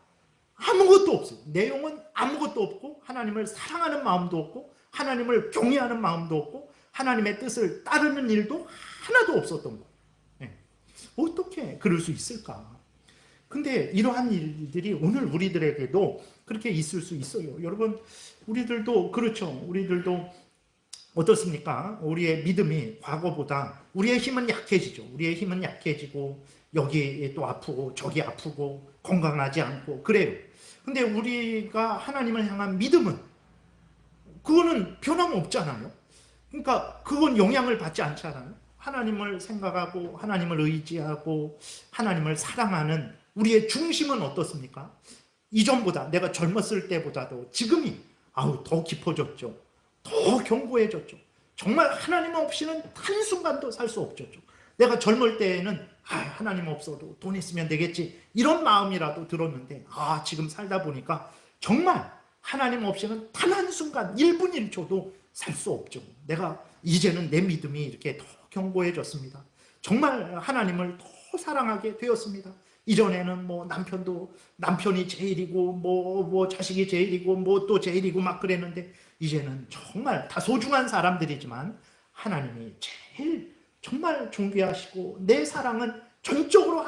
아무것도 없어요. 내용은 아무것도 없고, 하나님을 사랑하는 마음도 없고, 하나님을 경외하는 마음도 없고, 하나님의 뜻을 따르는 일도 하나도 없었던 거예요. 네. 어떻게 그럴 수 있을까? 근데 이러한 일들이 오늘 우리들에게도 그렇게 있을 수 있어요. 여러분, 우리들도 그렇죠. 우리들도 어떻습니까? 우리의 믿음이 과거보다, 우리의 힘은 약해지죠. 우리의 힘은 약해지고 여기 또 아프고 저기 아프고 건강하지 않고 그래요. 근데 우리가 하나님을 향한 믿음은, 그거는 변함없잖아요. 그러니까 그건 영향을 받지 않잖아요. 하나님을 생각하고 하나님을 의지하고 하나님을 사랑하는 우리의 중심은 어떻습니까? 이전보다 내가 젊었을 때보다도 지금이 더 깊어졌죠. 더 견고해졌죠. 정말 하나님 없이는 한순간도 살 수 없죠. 내가 젊을 때에는 하나님 없어도 돈 있으면 되겠지 이런 마음이라도 들었는데 지금 살다 보니까 정말 하나님 없이는 단 한순간 1분 1초도 살 수 없죠. 내가 이제는 내 믿음이 이렇게 더 견고해졌습니다. 정말 하나님을 더 사랑하게 되었습니다. 이전에는 남편이 제일이고 뭐 자식이 제일이고 뭐 또 제일이고 막 그랬는데 이제는 정말 다 소중한 사람들이지만 하나님이 제일 정말 존귀하시고 내 사랑은 전적으로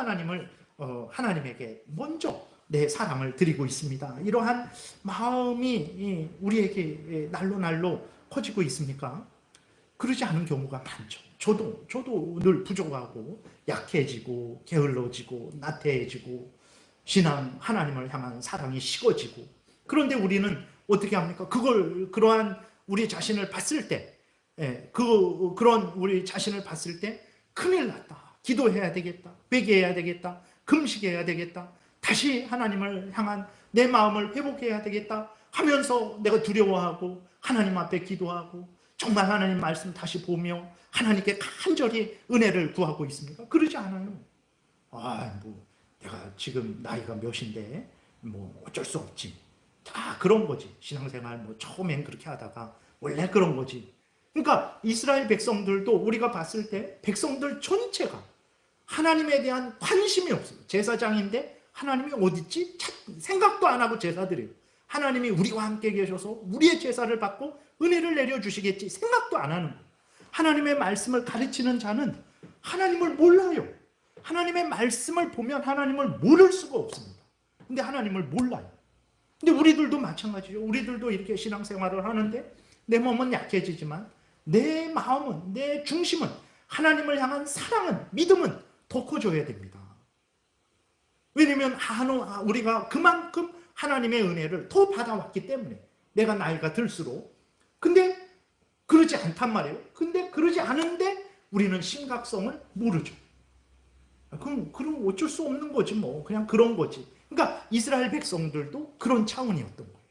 하나님에게 먼저 내 사랑을 드리고 있습니다. 이러한 마음이 우리에게 날로 커지고 있습니까? 그러지 않은 경우가 많죠. 저도 늘 부족하고 약해지고 게을러지고 나태해지고 하나님을 향한 사랑이 식어지고 그런데 우리는 어떻게 합니까? 그러한 우리 자신을 봤을 때 그런 우리 자신을 봤을 때 큰일 났다. 기도해야 되겠다. 회개해야 되겠다. 금식해야 되겠다. 다시 하나님을 향한 내 마음을 회복해야 되겠다 하면서 내가 두려워하고 하나님 앞에 기도하고 정말 하나님 말씀 다시 보며 하나님께 간절히 은혜를 구하고 있습니까? 그러지 않아요. 내가 지금 나이가 몇인데 어쩔 수 없지. 다 그런 거지. 신앙생활 처음엔 그렇게 하다가 원래 그런 거지. 그러니까 이스라엘 백성들도 우리가 봤을 때 백성들 전체가 하나님에 대한 관심이 없어요. 제사장인데 하나님이 어딨지? 생각도 안 하고 제사 드려요. 하나님이 우리와 함께 계셔서 우리의 제사를 받고 은혜를 내려주시겠지 생각도 안 하는 거예요. 하나님의 말씀을 가르치는 자는 하나님을 몰라요. 하나님의 말씀을 보면 하나님을 모를 수가 없습니다. 근데 하나님을 몰라요. 근데 우리들도 마찬가지죠. 우리들도 이렇게 신앙생활을 하는데 내 몸은 약해지지만 내 마음은, 내 중심은 하나님을 향한 사랑은, 믿음은 더 커져야 됩니다. 왜냐면 우리가 그만큼 하나님의 은혜를 더 받아왔기 때문에 내가 나이가 들수록 근데 그러지 않단 말이에요. 근데 그러지 않은데 우리는 심각성을 모르죠. 그럼 어쩔 수 없는 거지 그냥 그런 거지. 그러니까 이스라엘 백성들도 그런 차원이었던 거예요.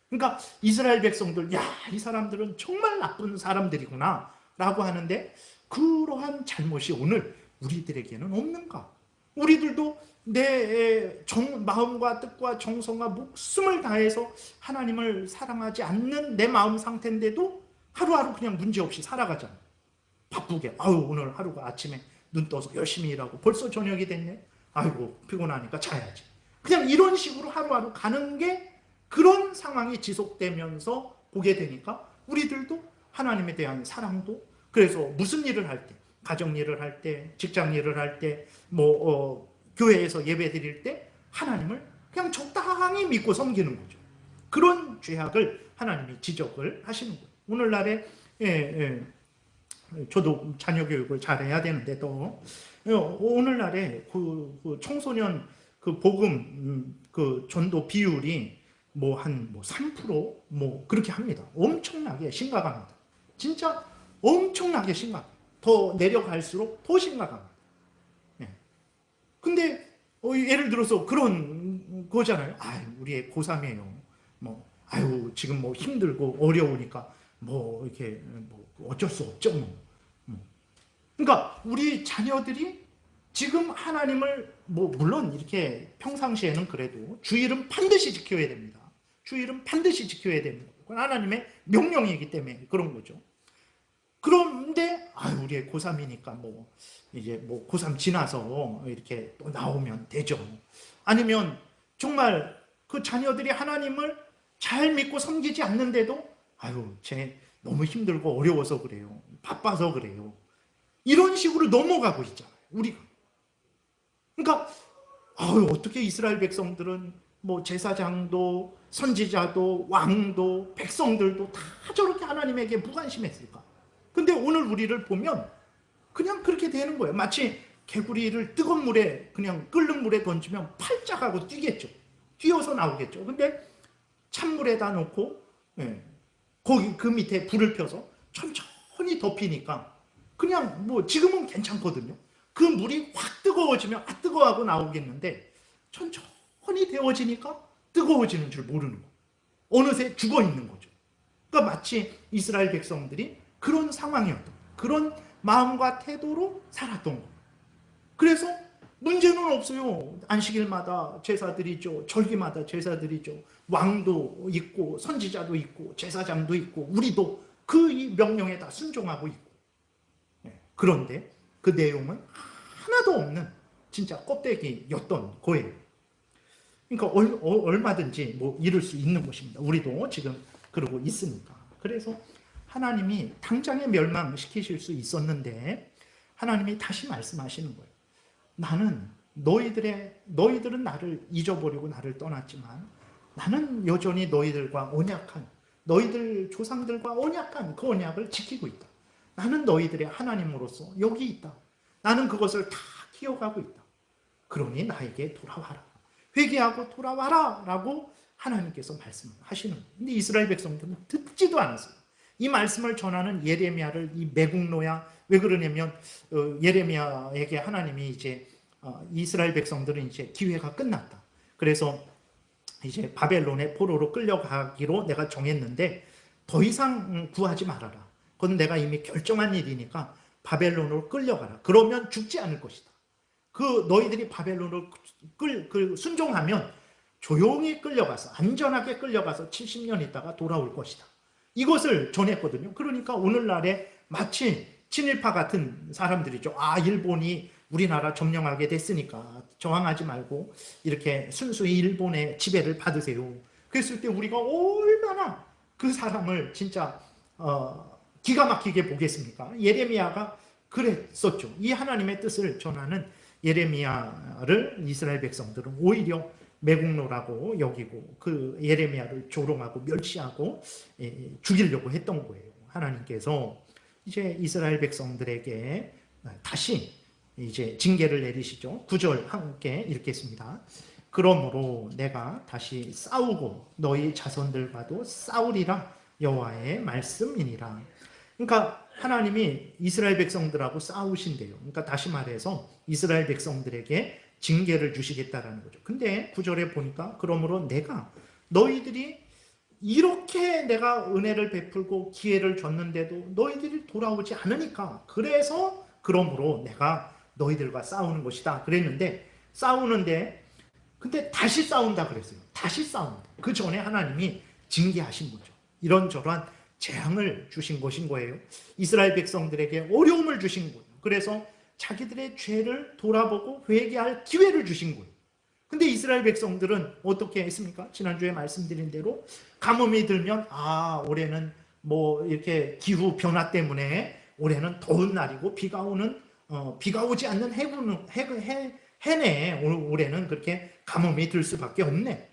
그러니까 이스라엘 백성들 이 사람들은 정말 나쁜 사람들이구나 라고 하는데 그러한 잘못이 오늘 우리들에게는 없는가? 우리들도 내 마음과 뜻과 정성과 목숨을 다해서 하나님을 사랑하지 않는 내 마음 상태인데도 하루하루 그냥 문제없이 살아가잖아요. 바쁘게 오늘 하루가 아침에 눈 떠서 열심히 일하고 벌써 저녁이 됐네. 아이고 피곤하니까 자야지. 그냥 이런 식으로 하루하루 가는 게 그런 상황이 지속되면서 보게 되니까 우리들도 하나님에 대한 사랑도 그래서 무슨 일을 할 때 가정 일을 할 때 직장 일을 할 때 교회에서 예배 드릴 때 하나님을 그냥 적당히 믿고 섬기는 거죠. 그런 죄악을 하나님이 지적을 하시는 거예요. 오늘날에 저도 자녀 교육을 잘해야 되는데 또 오늘날에 그 청소년 그 복음 그 전도 비율이 한 3% 그렇게 합니다. 엄청나게 심각합니다. 진짜 엄청나게 심각. 더 내려갈수록 더 심각합니다. 근데 예를 들어서 그런 거잖아요. 우리 고3이에요. 지금 힘들고 어려우니까 이렇게 어쩔 수 없죠. 그러니까 우리 자녀들이 지금 하나님을 물론 이렇게 평상시에는 그래도 주일은 반드시 지켜야 됩니다. 주일은 반드시 지켜야 됩니다. 그건 하나님의 명령이기 때문에 그런 거죠. 그런데 우리 고3이니까 이제 고3 지나서 이렇게 또 나오면 되죠. 아니면 정말 그 자녀들이 하나님을 잘 믿고 섬기지 않는데도 쟤 너무 힘들고 어려워서 그래요. 바빠서 그래요. 이런 식으로 넘어가고 있잖아요. 우리가. 그러니까 어떻게 이스라엘 백성들은 제사장도 선지자도 왕도 백성들도 다 저렇게 하나님에게 무관심했을까? 근데 오늘 우리를 보면 그냥 그렇게 되는 거예요. 마치 개구리를 뜨거운 물에 그냥 끓는 물에 던지면 팔짝 하고 뛰겠죠. 뛰어서 나오겠죠. 근데 찬물에다 놓고 거기 그 밑에 불을 펴서 천천히 덮이니까 그냥 뭐 지금은 괜찮거든요. 그 물이 확 뜨거워지면 뜨거워하고 나오겠는데 천천히 데워지니까 뜨거워지는 줄 모르는 거. 어느새 죽어 있는 거죠. 그러니까 마치 이스라엘 백성들이 그런 상황이었던 거예요. 그런 마음과 태도로 살았던 거예요. 그래서 문제는 없어요. 안식일마다 제사드리죠. 절기마다 제사드리죠. 왕도 있고 선지자도 있고 제사장도 있고 우리도 그 명령에 다 순종하고 있고. 그런데 그 내용은 하나도 없는 진짜 껍데기였던 거예요. 그러니까 얼마든지 뭐 이룰 수 있는 것입니다. 우리도 지금 그러고 있으니까. 그래서 하나님이 당장에 멸망시키실 수 있었는데 하나님이 다시 말씀하시는 거예요. 나는 너희들은 나를 잊어버리고 나를 떠났지만 나는 여전히 너희들과 언약한 너희들 조상들과 언약한 그 언약을 지키고 있다. 나는 너희들의 하나님으로서 여기 있다. 나는 그것을 다 기억하고 있다. 그러니 나에게 돌아와라. 회개하고 돌아와라 라고 하나님께서 말씀하시는 거예요. 근데 이스라엘 백성들은 듣지도 않았어요. 이 말씀을 전하는 예레미야를 이 매국노야 왜 그러냐면 예레미야에게 하나님이 이제 이스라엘 백성들은 이제 기회가 끝났다. 그래서 이제 바벨론의 포로로 끌려가기로 내가 정했는데 더 이상 구하지 말아라. 그건 내가 이미 결정한 일이니까 바벨론으로 끌려가라. 그러면 죽지 않을 것이다. 그 너희들이 바벨론으로 순종하면 조용히 끌려가서 안전하게 끌려가서 70년 있다가 돌아올 것이다. 이것을 전했거든요. 그러니까 오늘날에 마치 친일파 같은 사람들이죠. 일본이 우리나라 점령하게 됐으니까 저항하지 말고 이렇게 순수히 일본의 지배를 받으세요. 그랬을 때 우리가 얼마나 그 사람을 진짜 기가 막히게 보겠습니까? 예레미야가 그랬었죠. 이 하나님의 뜻을 전하는 예레미야를 이스라엘 백성들은 오히려 매국노라고 여기고 그 예레미야를 조롱하고 멸시하고 죽이려고 했던 거예요. 하나님께서 이제 이스라엘 백성들에게 다시 이제 징계를 내리시죠. 9절 함께 읽겠습니다. 그러므로 내가 다시 싸우고 너희 자손들과도 싸우리라 여호와의 말씀이니라. 그러니까 하나님이 이스라엘 백성들하고 싸우신대요. 그러니까 다시 말해서 이스라엘 백성들에게 징계를 주시겠다라는 거죠. 근데 9절에 보니까 그러므로 내가 너희들이 이렇게 내가 은혜를 베풀고 기회를 줬는데도 너희들이 돌아오지 않으니까 그래서 그러므로 내가 너희들과 싸우는 것이다 그랬는데 싸우는데 근데 다시 싸운다 그랬어요. 다시 싸운다. 그 전에 하나님이 징계하신 거죠. 이런저런 재앙을 주신 것인 거예요. 이스라엘 백성들에게 어려움을 주신 거예요. 그래서 자기들의 죄를 돌아보고 회개할 기회를 주신 거예요. 근데 이스라엘 백성들은 어떻게 했습니까? 지난주에 말씀드린 대로 가뭄이 들면 올해는 뭐 이렇게 기후 변화 때문에 올해는 더운 날이고 비가 오지 않는 해네. 올해는 그렇게 가뭄이 들 수밖에 없네.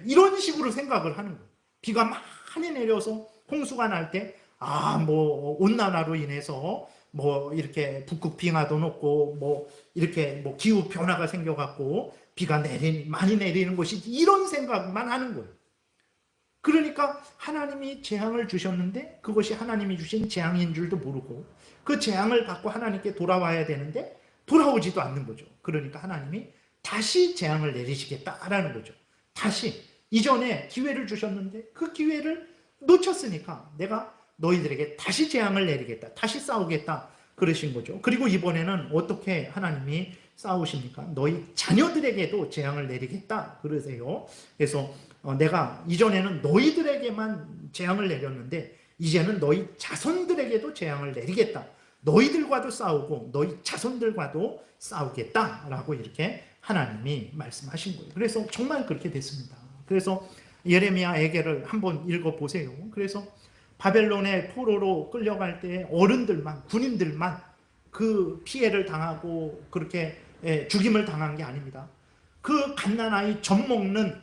이런 식으로 생각을 하는 거예요. 비가 많이 내려서 홍수가 날 때 뭐 온난화로 인해서 뭐 이렇게 북극 빙하도 녹고 뭐 이렇게 뭐 기후 변화가 생겨갖고 비가 많이 내리는 것이지 이런 생각만 하는 거예요. 그러니까 하나님이 재앙을 주셨는데 그것이 하나님이 주신 재앙인 줄도 모르고 그 재앙을 받고 하나님께 돌아와야 되는데 돌아오지도 않는 거죠. 그러니까 하나님이 다시 재앙을 내리시겠다라는 거죠. 다시 이전에 기회를 주셨는데 그 기회를 놓쳤으니까 내가 너희들에게 다시 재앙을 내리겠다. 다시 싸우겠다. 그러신 거죠. 그리고 이번에는 어떻게 하나님이 싸우십니까? 너희 자녀들에게도 재앙을 내리겠다. 그러세요. 그래서 내가 이전에는 너희들에게만 재앙을 내렸는데 이제는 너희 자손들에게도 재앙을 내리겠다. 너희들과도 싸우고 너희 자손들과도 싸우겠다라고 이렇게 하나님이 말씀하신 거예요. 그래서 정말 그렇게 됐습니다. 그래서 예레미야에게를 한번 읽어보세요. 그래서 바벨론의 포로로 끌려갈 때 어른들만 군인들만 그 피해를 당하고 그렇게 죽임을 당한 게 아닙니다. 그 갓난아이 젖먹는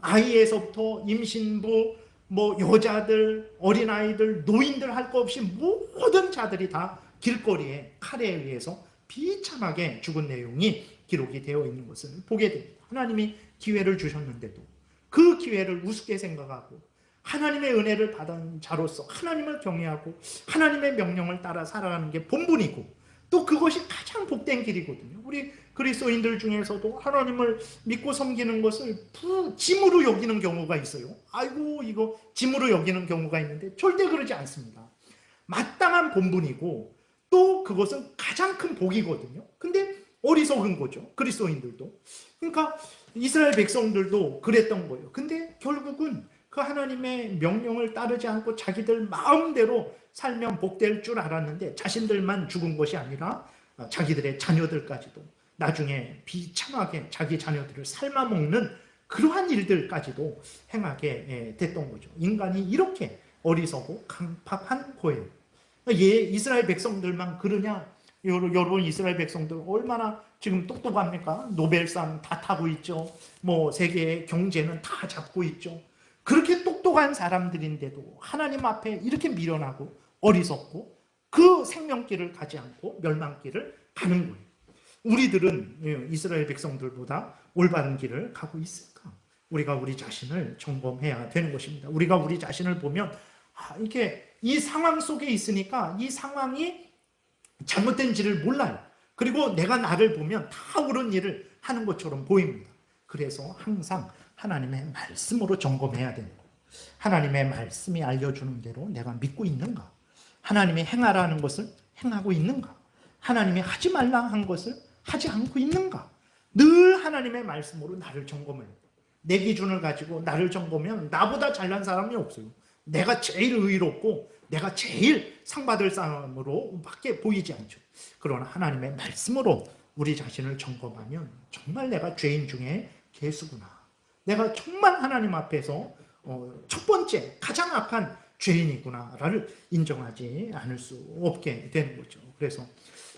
아이에서부터 임신부 뭐 여자들 어린아이들 노인들 할 것 없이 모든 자들이 다 길거리에 칼에 의해서 비참하게 죽은 내용이 기록이 되어 있는 것을 보게 됩니다. 하나님이 기회를 주셨는데도 그 기회를 우습게 생각하고 하나님의 은혜를 받은 자로서 하나님을 경외하고 하나님의 명령을 따라 살아가는 게 본분이고 또 그것이 가장 복된 길이거든요. 우리 그리스도인들 중에서도 하나님을 믿고 섬기는 것을 짐으로 여기는 경우가 있어요. 아이고 이거 짐으로 여기는 경우가 있는데 절대 그러지 않습니다. 마땅한 본분이고 또 그것은 가장 큰 복이거든요. 근데 어리석은 거죠. 그리스도인들도. 그러니까 이스라엘 백성들도 그랬던 거예요. 근데 결국은 그 하나님의 명령을 따르지 않고 자기들 마음대로 살면 복될 줄 알았는데 자신들만 죽은 것이 아니라 자기들의 자녀들까지도 나중에 비참하게 자기 자녀들을 삶아먹는 그러한 일들까지도 행하게 됐던 거죠. 인간이 이렇게 어리석고 강팍한 거예요. 이스라엘 백성들만 그러냐? 여러분 이스라엘 백성들 얼마나 지금 똑똑합니까? 노벨상 다 타고 있죠. 뭐 세계의 경제는 다 잡고 있죠. 그렇게 똑똑한 사람들인데도 하나님 앞에 이렇게 미련하고 어리석고 그 생명길을 가지 않고 멸망길을 가는 거예요. 우리들은 이스라엘 백성들보다 올바른 길을 가고 있을까? 우리가 우리 자신을 점검해야 되는 것입니다. 우리가 우리 자신을 보면 이렇게 이 상황 속에 있으니까 이 상황이 잘못된지를 몰라요. 그리고 내가 나를 보면 다 옳은 일을 하는 것처럼 보입니다. 그래서 항상 하나님의 말씀으로 점검해야 되는 거예요. 하나님의 말씀이 알려주는 대로 내가 믿고 있는가? 하나님이 행하라는 것을 행하고 있는가? 하나님이 하지 말라 한 것을 하지 않고 있는가? 늘 하나님의 말씀으로 나를 점검해요. 내 기준을 가지고 나를 점검하면 나보다 잘난 사람이 없어요. 내가 제일 의롭고 내가 제일 상 받을 사람으로 밖에 보이지 않죠. 그러나 하나님의 말씀으로 우리 자신을 점검하면 정말 내가 죄인 중에 괴수구나. 내가 정말 하나님 앞에서 첫 번째 가장 악한 죄인이구나를 인정하지 않을 수 없게 되는 거죠. 그래서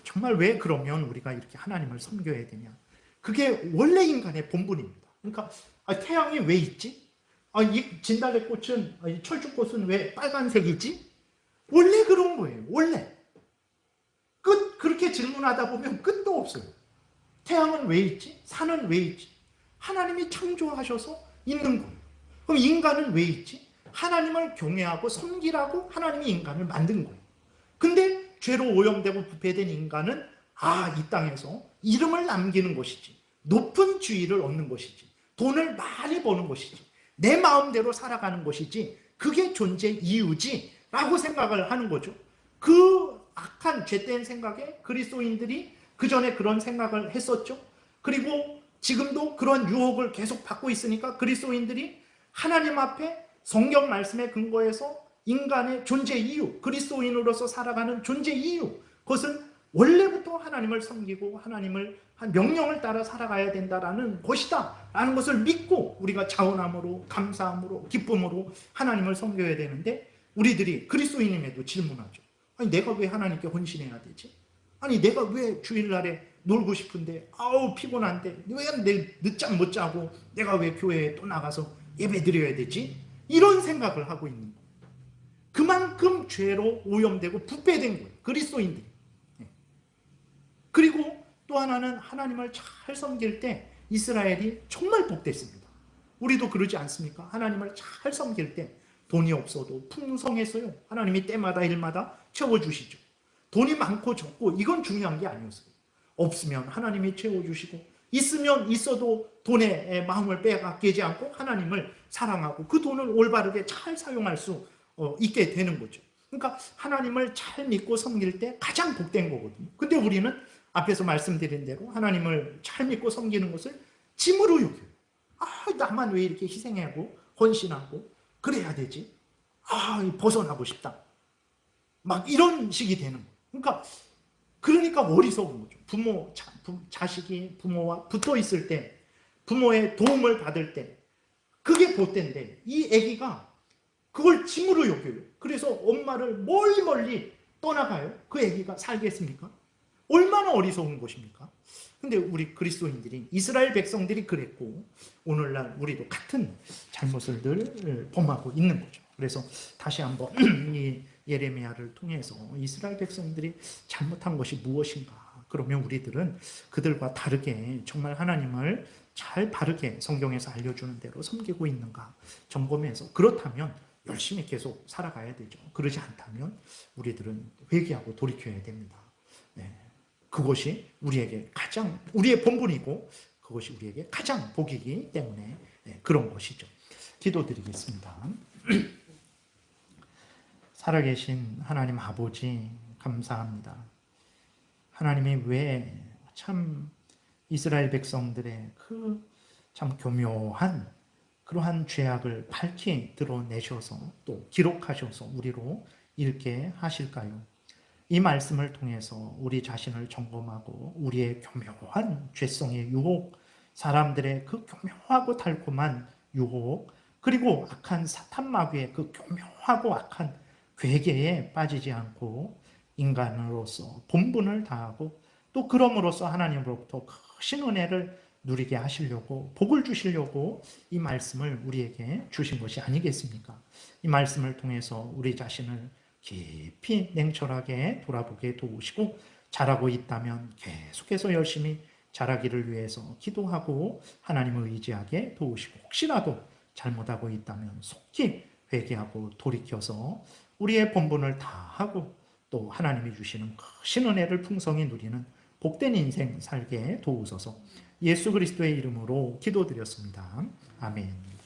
정말 왜 그러면 우리가 이렇게 하나님을 섬겨야 되냐? 그게 원래 인간의 본분입니다. 그러니까 태양이 왜 있지? 이 진달래꽃은, 이 철쭉꽃은 왜 빨간색이지? 원래 그런 거예요. 원래. 그렇게 질문하다 보면 끝도 없어요. 태양은 왜 있지? 산은 왜 있지? 하나님이 창조하셔서 있는 거예요. 그럼 인간은 왜 있지? 하나님을 경외하고 섬기라고 하나님이 인간을 만든 거예요. 근데 죄로 오염되고 부패된 인간은 이 땅에서 이름을 남기는 것이지, 높은 지위를 얻는 것이지, 돈을 많이 버는 것이지, 내 마음대로 살아가는 것이지, 그게 존재 이유지 라고 생각을 하는 거죠. 그 악한 죄된 생각에 그리스도인들이 그 전에 그런 생각을 했었죠. 그리고 지금도 그런 유혹을 계속 받고 있으니까 그리스도인들이 하나님 앞에 성경 말씀에 근거해서 인간의 존재 이유, 그리스도인으로서 살아가는 존재 이유, 그것은 원래부터 하나님을 섬기고 하나님을 한 명령을 따라 살아가야 된다라는 것이다 라는 것을 믿고 우리가 자원함으로 감사함으로 기쁨으로 하나님을 섬겨야 되는데, 우리들이 그리스도인임에도 질문하죠. 아니 내가 왜 하나님께 헌신해야 되지? 아니 내가 왜 주일날에 놀고 싶은데 피곤한데 왜 내일 늦잠 못 자고 내가 왜 교회에 또 나가서 예배 드려야 되지? 이런 생각을 하고 있는 거예요. 그만큼 죄로 오염되고 부패된 거예요. 그리스도인들이. 그리고 또 하나는 하나님을 잘 섬길 때 이스라엘이 정말 복됐습니다. 우리도 그러지 않습니까? 하나님을 잘 섬길 때 돈이 없어도 풍성했어요. 하나님이 때마다 일마다 채워주시죠. 돈이 많고 적고 이건 중요한 게 아니었어요. 없으면 하나님이 채워주시고 있으면 있어도 돈에 마음을 빼앗기지 않고 하나님을 사랑하고 그 돈을 올바르게 잘 사용할 수 있게 되는 거죠. 그러니까 하나님을 잘 믿고 섬길 때 가장 복된 거거든요. 근데 우리는 앞에서 말씀드린 대로 하나님을 잘 믿고 섬기는 것을 짐으로 여겨요. 나만 왜 이렇게 희생하고 헌신하고 그래야 되지? 벗어나고 싶다. 막 이런 식이 되는 거예요. 그러니까 어리석은 거죠. 자식이 부모와 붙어 있을 때, 부모의 도움을 받을 때, 그게 복된데, 이 아기가 그걸 짐으로 여겨요. 그래서 엄마를 멀리 떠나가요. 그 아기가 살겠습니까? 얼마나 어리석은 것입니까? 근데 우리 그리스도인들이, 이스라엘 백성들이 그랬고, 오늘날 우리도 같은 잘못을 늘 범하고 있는 거죠. 그래서 다시 한번 이 예레미야를 통해서 이스라엘 백성들이 잘못한 것이 무엇인가? 그러면 우리들은 그들과 다르게 정말 하나님을 잘 바르게 성경에서 알려주는 대로 섬기고 있는가 점검해서, 그렇다면 열심히 계속 살아가야 되죠. 그러지 않다면 우리들은 회개하고 돌이켜야 됩니다. 네. 그것이 우리에게 가장 우리의 본분이고 그것이 우리에게 가장 복이기 때문에 네, 그런 것이죠. 기도드리겠습니다. 살아계신 하나님 아버지 감사합니다. 하나님이 왜 참 이스라엘 백성들의 그 참 교묘한 그러한 죄악을 밝히 드러내셔서 또 기록하셔서 우리로 읽게 하실까요? 이 말씀을 통해서 우리 자신을 점검하고 우리의 교묘한 죄성의 유혹, 사람들의 그 교묘하고 달콤한 유혹, 그리고 악한 사탄 마귀의 그 교묘하고 악한 괴계에 빠지지 않고 인간으로서 본분을 다하고 또 그럼으로써 하나님으로부터 크신 은혜를 누리게 하시려고 복을 주시려고 이 말씀을 우리에게 주신 것이 아니겠습니까? 이 말씀을 통해서 우리 자신을 깊이 냉철하게 돌아보게 도우시고 잘하고 있다면 계속해서 열심히 잘하기를 위해서 기도하고 하나님을 의지하게 도우시고 혹시라도 잘못하고 있다면 속히 회개하고 돌이켜서 우리의 본분을 다하고 또 하나님이 주시는 크신 은혜를 풍성히 누리는 복된 인생 살게 도우소서. 예수 그리스도의 이름으로 기도드렸습니다. 아멘.